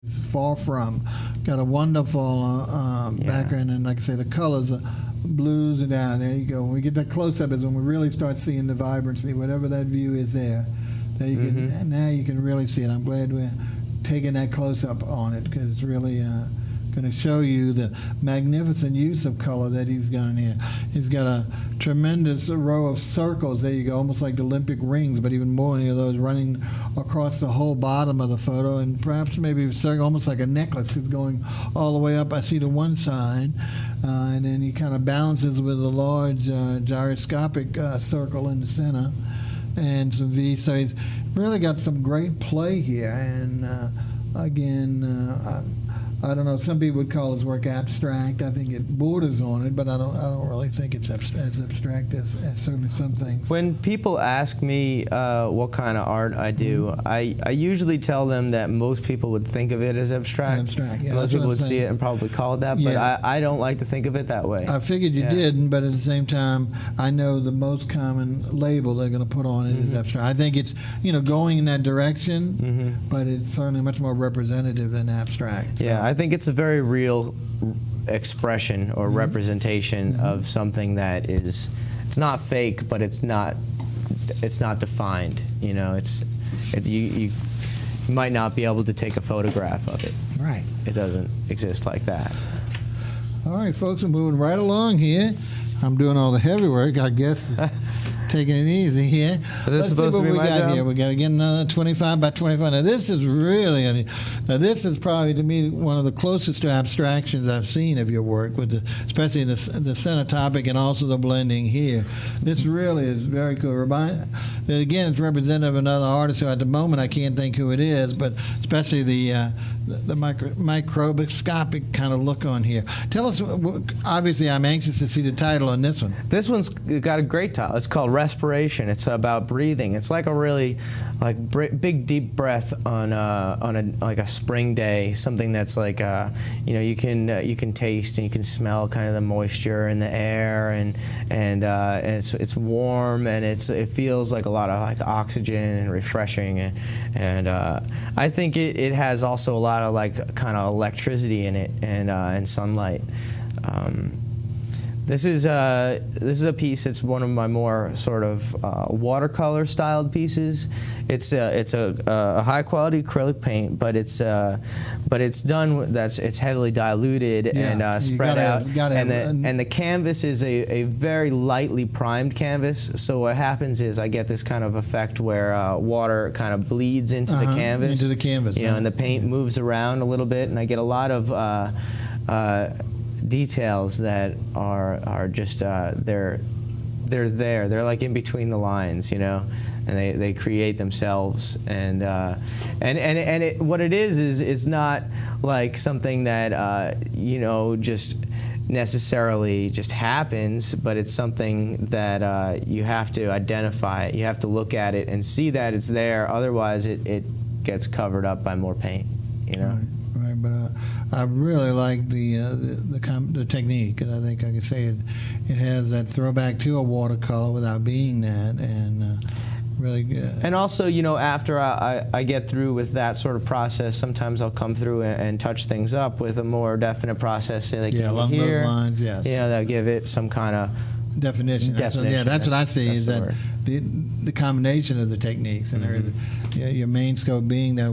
It's far from. Got a wonderful background, and like I say, the colors are blues and down. There you go. When we get that close-up is when we really start seeing the vibrancy, whatever that view is there. Now you can, now you can really see it. I'm glad we're taking that close-up on it, because it's really going to show you the magnificent use of color that he's done here. He's got a tremendous row of circles. There you go, almost like the Olympic rings, but even more of those running across the whole bottom of the photo, and perhaps maybe almost like a necklace, because going all the way up, I see to one side, and then he kind of balances with a large gyroscopic circle in the center, and some V. So he's really got some great play here, and again, I don't know. Some people would call his work abstract. I think it borders on it, but I don't really think it's as abstract as certainly some things. When people ask me what kind of art I do, I usually tell them that most people would think of it as abstract. Abstract, yeah. Most people would see it and probably call it that, but I don't like to think of it that way. I figured you didn't, but at the same time, I know the most common label they're going to put on it is abstract. I think it's going in that direction, but it's certainly much more representative than abstract. So. Yeah, I think it's a very real expression or representation of something that is, it's not fake, but it's not defined. You might not be able to take a photograph of it. Right. It doesn't exist like that. All right, folks, we're moving right along here. I'm doing all the heavy work, I guess. Taking it easy here. Let's see what we got here. We got to get another 25 by 25. Now this is this is probably to me one of the closest to abstractions I've seen of your work, with especially the center topic and also the blending here. This really is very cool. Again, it's representative of another artist who at the moment I can't think who it is, but especially the microscopic kind of look on here. Tell us, obviously I'm anxious to see the title on this one. This one's got a great title. It's called Respiration. It's about breathing. It's like a really big deep breath on a spring day, something that's like you can taste and you can smell kind of the moisture in the air, and it's warm, and it feels like a lot of like oxygen and refreshing, and I think it has also a lot of like kind of electricity in it, and sunlight. This is a piece that's one of my more sort of watercolor styled pieces. It's a high quality acrylic paint, but it's done. It's heavily diluted and spread out. And the canvas is a very lightly primed canvas. So what happens is I get this kind of effect where water kind of bleeds into the canvas. Into the canvas. And the paint moves around a little bit, and I get a lot of details that are just they're there. They're like in between the lines, and they create themselves. And what it is not like something that just necessarily just happens, but it's something that you have to identify. You have to look at it and see that it's there. Otherwise, it gets covered up by more paint. Right, but I really like the technique, because I think I can say it has that throwback to a watercolor without being that, and really good. And also, after I get through with that sort of process, sometimes I'll come through and touch things up with a more definite process. Like along those lines, yes. That'll give it some kind of definition. That's what I see, is that the combination of the techniques, and your main scope being that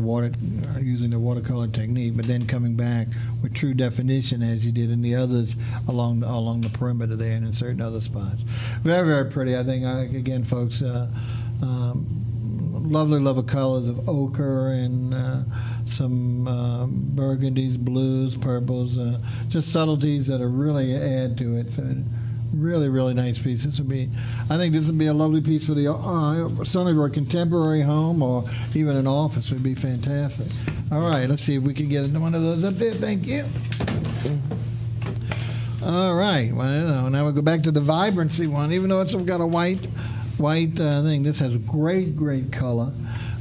using the watercolor technique, but then coming back with true definition as you did in the others along the perimeter there and in certain other spots. Very, very pretty. I think, again, folks, lovely colors of ochre and some burgundies, blues, purples, just subtleties that really add to it. So really, really nice piece. I think this would be a lovely piece for certainly for a contemporary home or even an office. Would be fantastic. All right, let's see if we can get one of those up there. Thank you. All right, well, now we'll go back to the vibrancy one. Even though it's got a white thing, this has great color.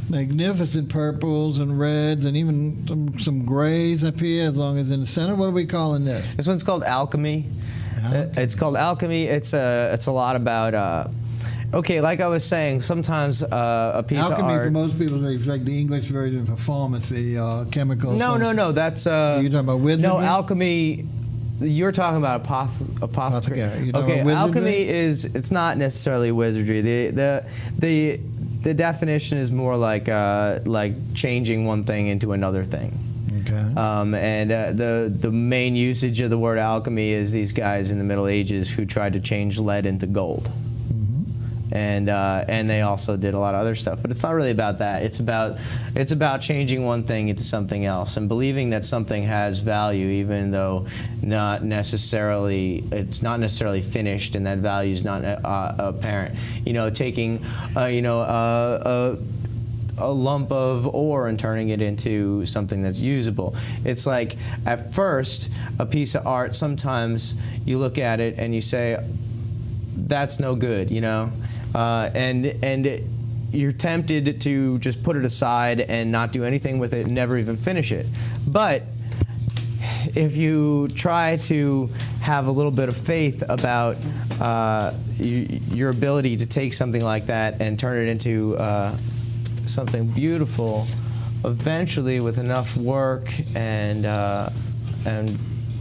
Magnificent purples and reds, and even some grays up here, as long as in the center. What are we calling this? This one's called Alchemy. It's called Alchemy. It's a lot about Okay, like I was saying, sometimes a piece of Alchemy art. for most people is like the English version for pharmacy, chemical. No. That's You're talking about wizardry? no alchemy. You're talking about apothecary. You're talking Okay, about alchemy wizardry? it's not necessarily wizardry. The definition is more like changing one thing into another thing. Okay. And the main usage of the word alchemy is these guys in the Middle Ages who tried to change lead into gold. And they also did a lot of other stuff, but it's not really about that. It's about changing one thing into something else and believing that something has value, even though it's not necessarily finished, and that value is not apparent. You know, taking a lump of ore and turning it into something that's usable. It's like, at first, a piece of art, sometimes you look at it and you say, that's no good, you know? And you're tempted to just put it aside and not do anything with it and never even finish it. But if you try to have a little bit of faith about your ability to take something like that and turn it into something beautiful, eventually, with enough work and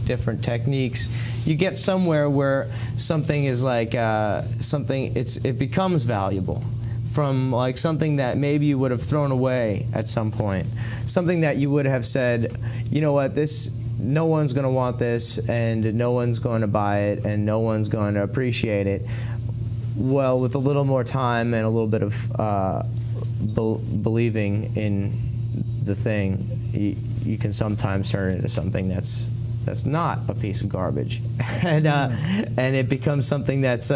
different techniques, you get somewhere where something is like it becomes valuable, from like something that maybe you would have thrown away at some point, something that you would have said, you know what, no one's going to want this, and no one's going to buy it, and no one's going to appreciate it. Well, with a little more time and a little bit of believing in the thing, you can sometimes turn it into something that's not a piece of garbage, and it becomes something that's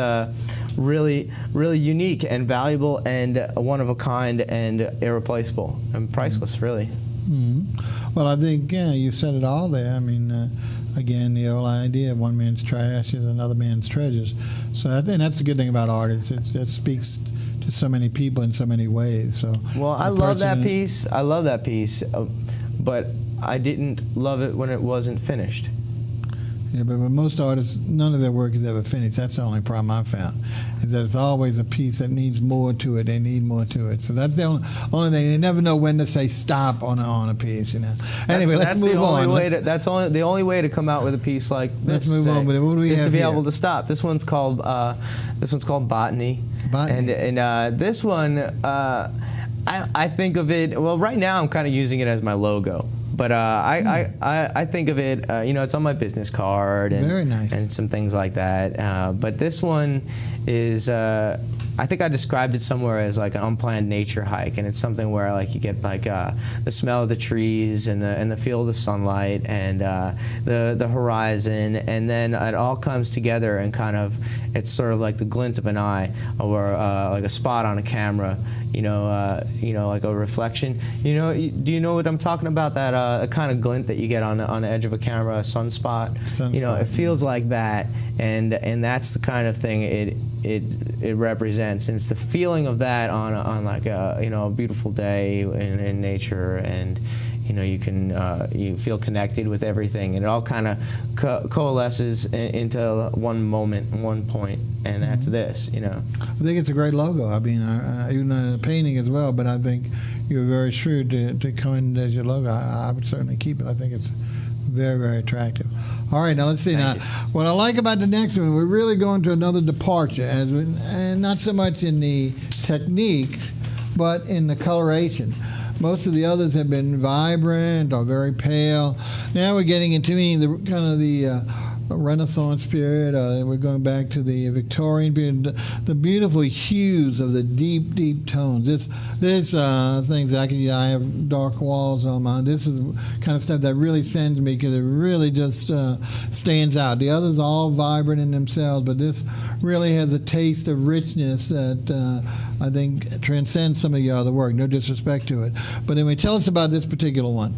really, really unique and valuable and one of a kind and irreplaceable and priceless, really. Mm-hmm. Well, I think you said it all there. I mean, again, the old idea: one man's trash is another man's treasures. So I think that's the good thing about art. It speaks to so many people in so many ways. So well, I love that piece. I love that piece, but I didn't love it when it wasn't finished. Yeah, but with most artists, none of their work is ever finished. That's the only problem I've found, is that it's always a piece that needs more to it. They need more to it. So that's the only thing. They never know when to say stop on a piece, you know. Anyway, let's move on. That's the only way to come out with a piece like this. Let's move on. But what do we have to be here? able to stop. This one's called Botany. Botany. And this one, I think of it. Well, right now I'm kind of using it as my logo. But I think of it, it's on my business card and, very nice. And some things like that. But this one is, I think I described it somewhere as like an unplanned nature hike, and it's something where like you get like the smell of the trees and the feel of the sunlight and the horizon, and then it all comes together and kind of, it's sort of like the glint of an eye, or like a spot on a camera. Like a reflection. Do you know what I'm talking about? That a kind of glint that you get on the edge of a camera, a sunspot. It feels like that, and that's the kind of thing it represents. And it's the feeling of that on like a beautiful day in nature, and you feel connected with everything, and it all kind of coalesces into one moment, one point, and that's this. I think it's a great logo. I mean, even a painting as well, but I think you're very shrewd to coin it as your logo. I would certainly keep it. I think it's very, very attractive. All right, now let's see. Now, what I like about the next one, we're really going to another departure, and not so much in the techniques, but in the coloration. Most of the others have been vibrant or very pale. Now we're getting into the Renaissance period. We're going back to the Victorian period. The beautiful hues of the deep, deep tones. This thing exactly. I have dark walls on mine. This is the kind of stuff that really sends me, because it really just stands out. The others are all vibrant in themselves, but this really has a taste of richness that I think transcends some of your other work. No disrespect to it. But anyway, tell us about this particular one.